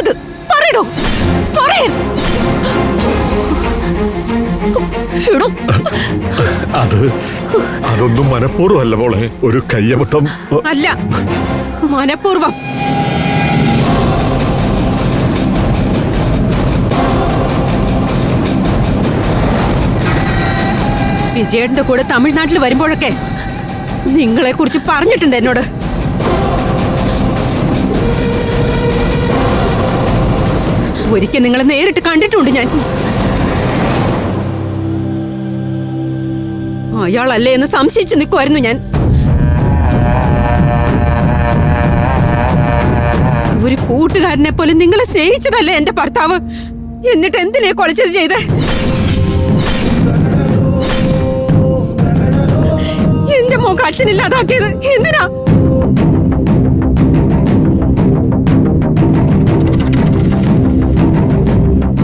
ചെയ്തത്? പറയടോ, പറയാൻ. അതൊന്നും മനഃപൂർവ്വമല്ല മോളെ, ഒരു കയ്യബദ്ധം. അല്ല, മനഃപൂർവ്വം. വിജയേട്ടന്റെ കൂടെ തമിഴ്നാട്ടിൽ വരുമ്പോഴൊക്കെ നിങ്ങളെ കുറിച്ച് പറഞ്ഞിട്ടുണ്ട് എന്നോട്. ഒരിക്കൽ നിങ്ങളെ നേരിട്ട് കണ്ടിട്ടുണ്ട് ഞാൻ. അയാളല്ലേ എന്ന് സംശയിച്ചു നിൽക്കുമായിരുന്നു ഞാൻ. ഒരു കൂട്ടുകാരനെ പോലെ നിങ്ങളെ സ്നേഹിച്ചതല്ലേ എന്റെ ഭർത്താവ്. എന്നിട്ട് എന്തിനെ കൊലച്ചത് ചെയ്തേ? എന്റെ മോക്ക് അച്ഛനില്ലാതാക്കിയത് എന്തിനാ?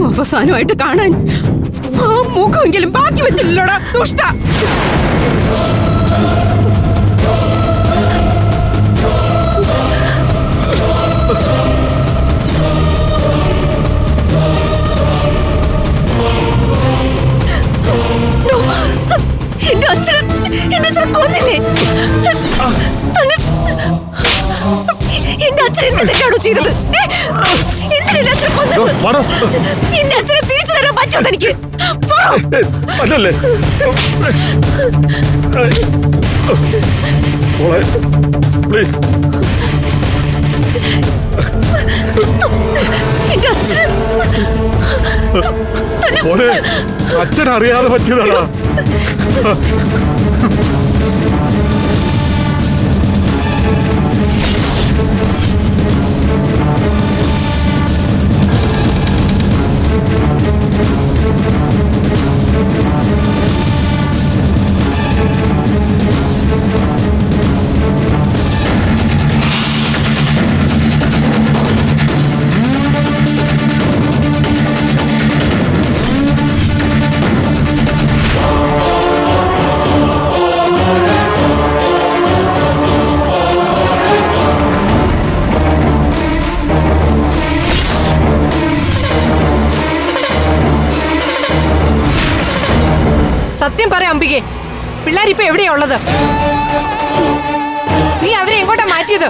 അവസാനമായിട്ട് കാണാൻ ആ മുഖമെങ്കിലും ബാക്കി വെച്ചില്ലല്ലോടാ ദുഷ്ട. എന്റെ അച്ഛനെ കൊന്നില്ലേ? എന്റെ അച്ഛൻ എന്തൊക്കെയാണോ ചെയ്തത്? എന്തിനാ എന്റെ അച്ഛനെ കൊന്നത്? എന്റെ അച്ഛനെ തിരിച്ചു തരാൻ പറ്റുമോ തനിക്ക്? പ്ലീസ്, എന്റെ അച്ഛൻ അറിയാതെ പറ്റിയതാണോ? സത്യം പറയാം അംബികെ, പിള്ളേരിപ്പോ എവിടെയാ ഉള്ളത്? നീ അവരെ എങ്ങോട്ടാ മാറ്റിയത്?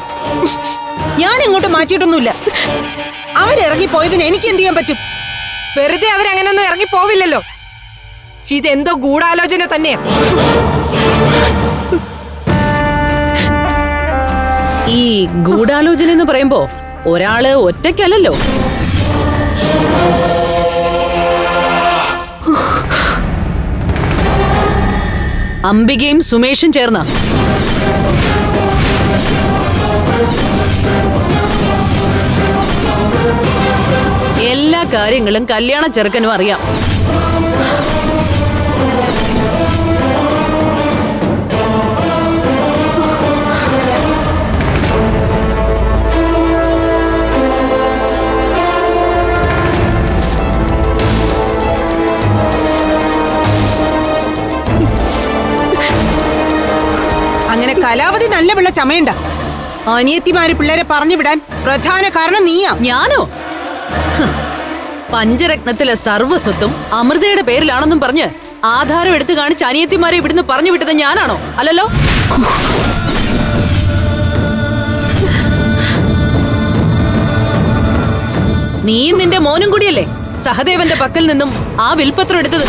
ഞാൻ എങ്ങോട്ട് മാറ്റിയിട്ടൊന്നുമില്ല. അവരിറങ്ങിപ്പോയതിന് എനിക്ക് എന്ത് ചെയ്യാൻ പറ്റും? വെറുതെ അവരങ്ങനൊന്നും ഇറങ്ങി പോവില്ലല്ലോ. ഇതെന്തോ ഗൂഢാലോചന തന്നെയാ. ഈ ഗൂഢാലോചന എന്ന് പറയുമ്പോ ഒരാള് ഒറ്റയ്ക്കല്ലല്ലോ. അംബികയും സുമേഷും ചേർന്ന. എല്ലാ കാര്യങ്ങളും കല്യാണ ചെറുക്കനും അറിയാം. അങ്ങനെ കലാവധി നല്ല പിള്ള ചമയണ്ട. അനിയത്തിമാര് പിള്ളേരെ പറഞ്ഞു വിടാൻ പ്രധാന കാരണം നീയാ. ഞാനോ? പഞ്ചരത്നത്തിലെ സർവ്വസ്വത്തും അമൃതയുടെ പേരിലാണെന്നും പറഞ്ഞ് ആധാരം എടുത്തു കാണിച്ച് അനിയത്തിമാരെ ഇവിടുന്ന് പറഞ്ഞു വിട്ടത് ഞാനാണോ? അല്ലല്ലോ. നീയും നിന്റെ മോനും കൂടിയല്ലേ സഹദേവന്റെ പക്കൽ നിന്നും ആ വിൽപത്രം എടുത്തത്?